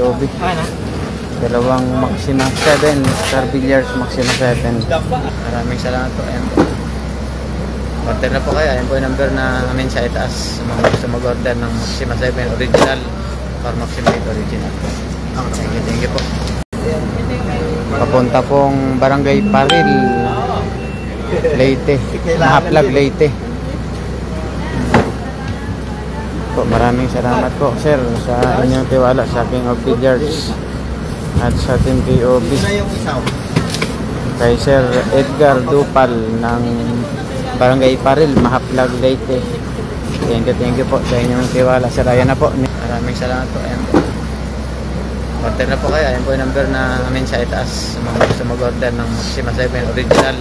Joby. Dalawang Maxima 7, Star Billiards Maxima 7. Maraming salamat po. Ayan po. Order na po kayo. Ayan po yung number na namin sa itaas. Mga gusto mag-order ng Maxima 7 original or Maxima 8 original. Thank you po. Papunta pong Barangay Paril, Leyte. Mahaplag, Leyte. Po, maraming salamat po sir sa inyong tiwala sa King of Billiards at sa Team KOB. Kay Sir Edgar Dupal ng Barangay Paril, Mahaplag, Leyte. Thank you po sa inyong tiwala sir. Ayan na po. Maraming salamat po. Ayan po. Order na po kayo. Ayan po yung number na namin sa itaas. Mga gusto mag-order ng Maxima 7 original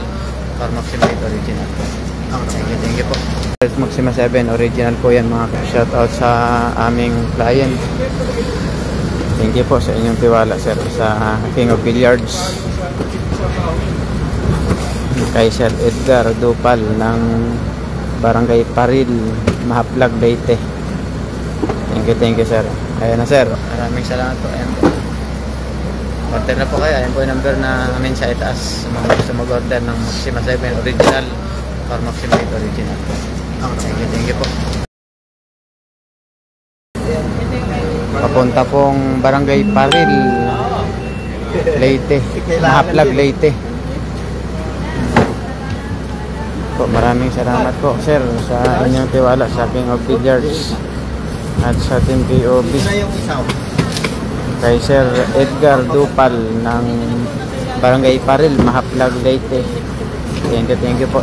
or Maxima 8 original. Thank you po. Maxima 7 original po yan mga shoutout sa aming client. Thank you po sa inyong tiwala sir sa King of Billiards. Kay Sir Edgar Dupal ng Barangay Paril, Mahaplag, Leyte. Thank you sir. Ayan na sir. Maraming salamat po. Ayan po. Order na po kayo. Ayan po yung number na namin sa itaas. Mga gusto mag-order ng Maxima 7 original or Maxima 8 original. Thank you po. Papunta pong Barangay Paril, Leyte. Mahaplag, Leyte. Po, maraming salamat po sir sa inyong tiwala sa King of Billiards at sa Team KOB. Kay Sir Edgar Dupal ng Barangay Paril, Mahaplag, Leyte. Thank you po.